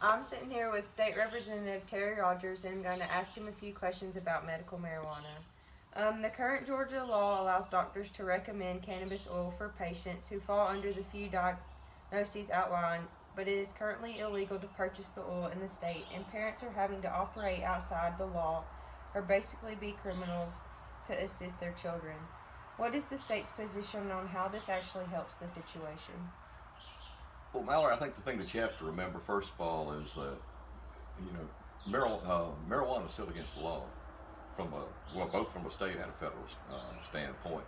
I'm sitting here with State Representative Terry Rogers and I'm going to ask him a few questions about medical marijuana. The current Georgia law allows doctors to recommend cannabis oil for patients who fall under the few diagnoses outlined, but it is currently illegal to purchase the oil in the state, and parents are having to operate outside the law or basically be criminals to assist their children. What is the state's position on how this actually helps the situation? Well, Mallory, I think the thing that you have to remember first of all is that you know marijuana is still against the law from both from a state and a federal standpoint.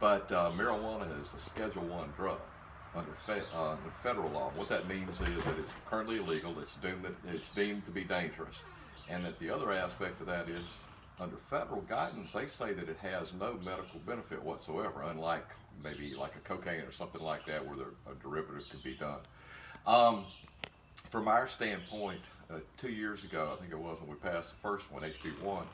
But marijuana is a Schedule One drug under federal law. What that means is that it's currently illegal. It's deemed to be dangerous, and that the other aspect of that is under federal guidance, they say that it has no medical benefit whatsoever, unlike maybe like a cocaine or something like that, where a derivative could be done. Um, from our standpoint, 2 years ago, I think it was when we passed the first one, HB1,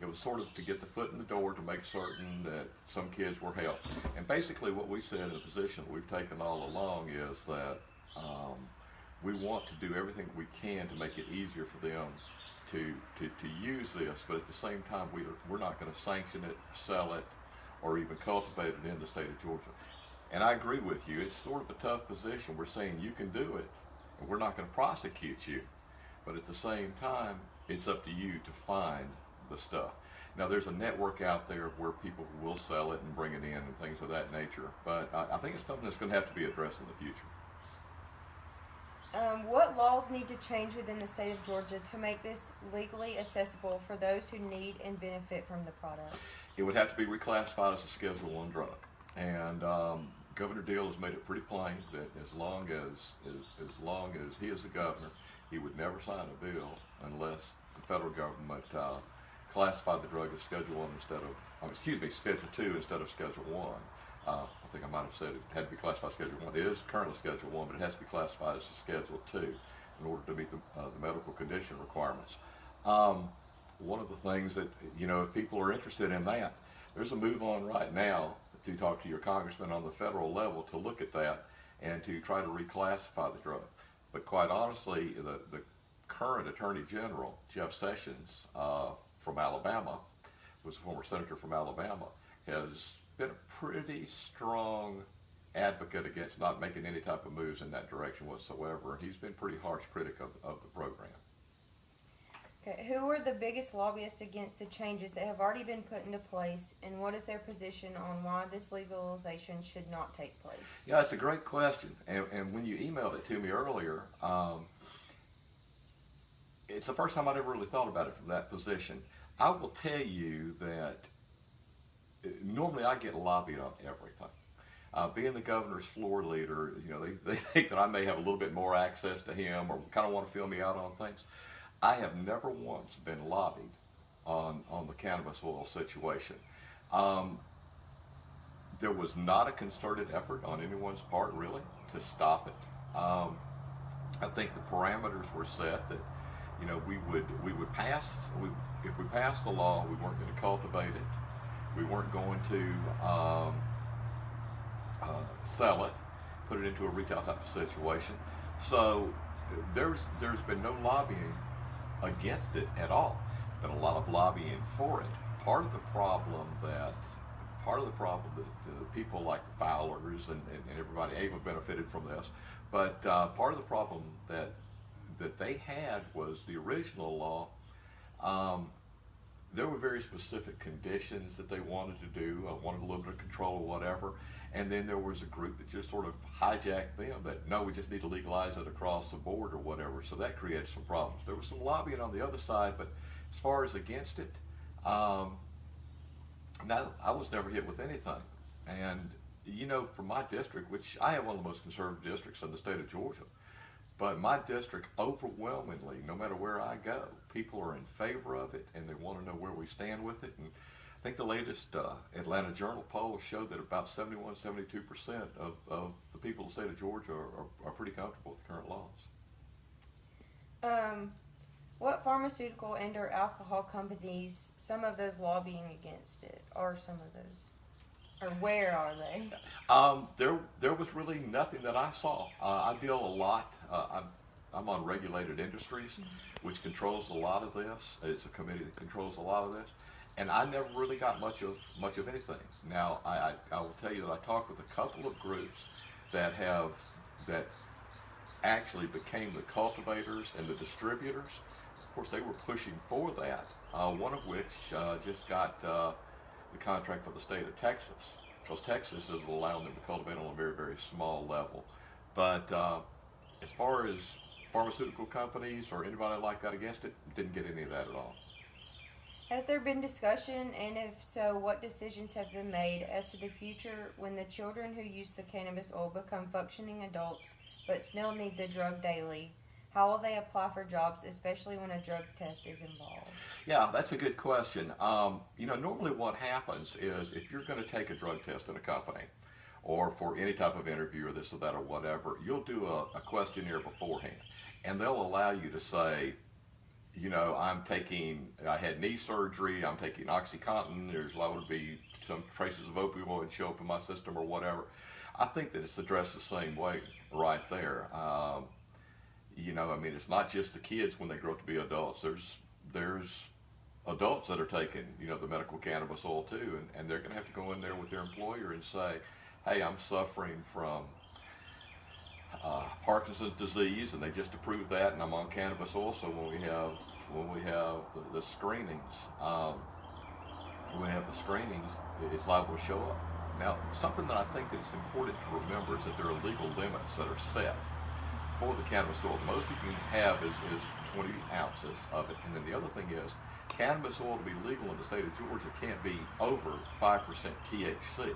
it was sort of to get the foot in the door to make certain that some kids were helped. And basically, what we said in the position that we've taken all along is that um, we want to do everything we can to make it easier for them to use this, but at the same time, we're not going to sanction it, sell it, or even cultivate it in the state of Georgia. And I agree with you. It's sort of a tough position. We're saying you can do it, and we're not going to prosecute you. But at the same time, it's up to you to find the stuff. Now, there's a network out there where people will sell it and bring it in and things of that nature. But I think it's something that's going to have to be addressed in the future. What laws need to change within the state of Georgia to make this legally accessible for those who need and benefit from the product? It would have to be reclassified as a Schedule One drug. And Governor Deal has made it pretty plain that as long as he is the governor, he would never sign a bill unless the federal government classified the drug as Schedule One instead of, Schedule Two instead of Schedule One. I think I might have said it had to be classified as Schedule One. It is currently Schedule One, but it has to be classified as a Schedule Two in order to meet the medical condition requirements. Um, One of the things that, if people are interested in that, there's a move on right now to talk to your congressman on the federal level to look at that and to try to reclassify the drug. But quite honestly, the current Attorney General, Jeff Sessions, from Alabama, was a former senator from Alabama, has been a pretty strong advocate against not making any type of moves in that direction whatsoever. He's been pretty harsh critic of the program. Okay, who are the biggest lobbyists against the changes that have already been put into place, and what is their position on why this legalization should not take place? Yeah, it's a great question. And when you emailed it to me earlier, it's the first time I'd ever really thought about it from that position. I will tell you that normally I get lobbied on everything. Being the governor's floor leader, they think that I may have a little bit more access to him or kind of want to fill me out on things. I have never once been lobbied on the cannabis oil situation. Um, there was not a concerted effort on anyone's part, really, to stop it. I think the parameters were set that we would if we passed the law, we weren't going to cultivate it, we weren't going to sell it, put it into a retail type of situation. So there's been no lobbying against it at all. Been a lot of lobbying for it. Part of the problem that people like the Fowlers and everybody, Ava benefited from this, but part of the problem that they had was the original law. Um, there were very specific conditions that they wanted to do, wanted a little bit of control or whatever, and then there was a group that just sort of hijacked them that no, we just need to legalize it across the board or whatever. So that created some problems. There was some lobbying on the other side, but as far as against it, um, no, I was never hit with anything. And for my district, which I have one of the most conservative districts in the state of Georgia, but my district, overwhelmingly, no matter where I go, people are in favor of it and they want to know where we stand with it. And I think the latest Atlanta Journal poll showed that about 71, 72% of the people in the state of Georgia are pretty comfortable with the current laws. Um, what pharmaceutical and or alcohol companies, some of those lobbying against it, are some of those? Or where are they? There was really nothing that I saw. I deal a lot. I'm on Regulated Industries, which controls a lot of this. It's a committee that controls a lot of this, and I never really got much of anything. Now I will tell you that I talked with a couple of groups that actually became the cultivators and the distributors. Of course, they were pushing for that. One of which just got the contract for the state of Texas, because Texas is allowing them to cultivate on a very, very small level. But as far as pharmaceutical companies or anybody like that against it, didn't get any of that at all. Has there been discussion, and if so, what decisions have been made as to the future when the children who use the cannabis oil become functioning adults but still need the drug daily? How will they apply for jobs, especially when a drug test is involved? Yeah, that's a good question. Normally what happens is if you're going to take a drug test in a company or for any type of interview or this or that or whatever, you'll do a questionnaire beforehand. And they'll allow you to say, I had knee surgery, I'm taking OxyContin, there's liable to be some traces of opioid show up in my system or whatever. I think that it's addressed the same way right there. It's not just the kids when they grow up to be adults. There's adults that are taking, the medical cannabis oil too, and they're going to have to go in there with their employer and say, hey, I'm suffering from Parkinson's disease, and they just approved that, and I'm on cannabis oil. So when we have the screenings, it's liable to show up. Now, something that I think that it's important to remember is that there are legal limits that are set for the cannabis oil. The most you can have is 20 ounces of it, and then the other thing is cannabis oil to be legal in the state of Georgia can't be over 5% THC.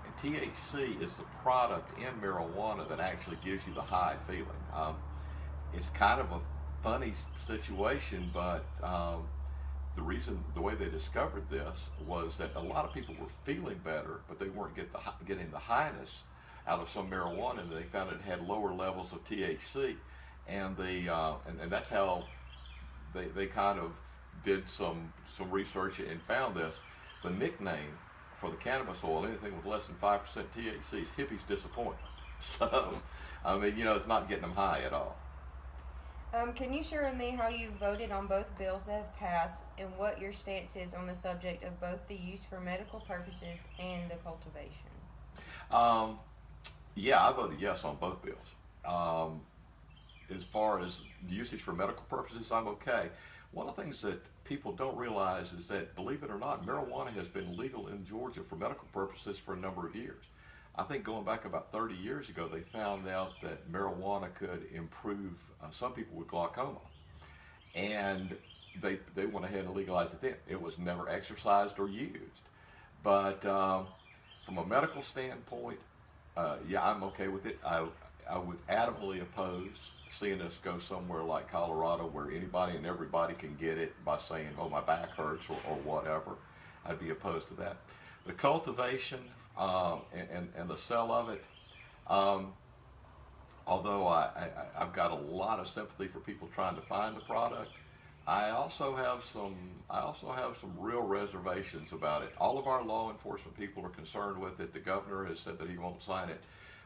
And THC is the product in marijuana that actually gives you the high feeling. It's kind of a funny situation, but the way they discovered this was that a lot of people were feeling better, but they weren't getting the highness out of some marijuana, and they found it had lower levels of THC, and that's how they kind of did some research and found this. The nickname for the cannabis oil, anything with less than 5% THC, is hippie's disappointment. So, it's not getting them high at all. Can you share with me how you voted on both bills that have passed and what your stance is on the subject of both the use for medical purposes and the cultivation? Yeah, I voted yes on both bills. As far as usage for medical purposes, I'm okay. One of the things that people don't realize is that, believe it or not, marijuana has been legal in Georgia for medical purposes for a number of years. I think going back about 30 years ago, they found out that marijuana could improve some people with glaucoma. And they went ahead and legalized it then. It was never exercised or used. But from a medical standpoint, yeah, I'm okay with it. I would adamantly oppose seeing us go somewhere like Colorado where anybody and everybody can get it by saying, oh, my back hurts or whatever. I'd be opposed to that. The cultivation and the sale of it, although I've got a lot of sympathy for people trying to find the product, I also have some real reservations about it. All of our law enforcement people are concerned with it. The governor has said that he won't sign it.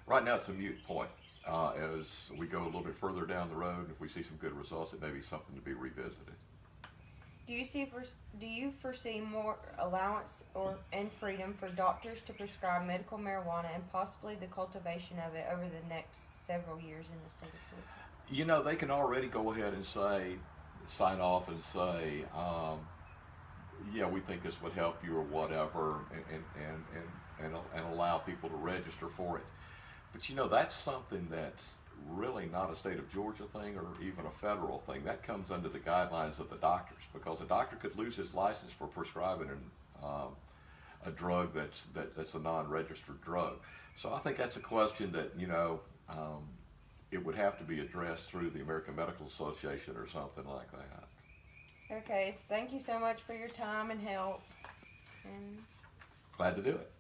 Right now, it's a moot point. As we go a little bit further down the road, if we see some good results, it may be something to be revisited. Do you foresee more allowance and freedom for doctors to prescribe medical marijuana and possibly the cultivation of it over the next several years in the state of Georgia? They can already go ahead and sign off and say, yeah, we think this would help you or whatever, and allow people to register for it. But that's something that's really not a state of Georgia thing or even a federal thing. That comes under the guidelines of the doctors, because a doctor could lose his license for prescribing a drug that's a non-registered drug. So I think that's a question that it would have to be addressed through the American Medical Association or something like that. Okay, thank you so much for your time and help. Glad to do it.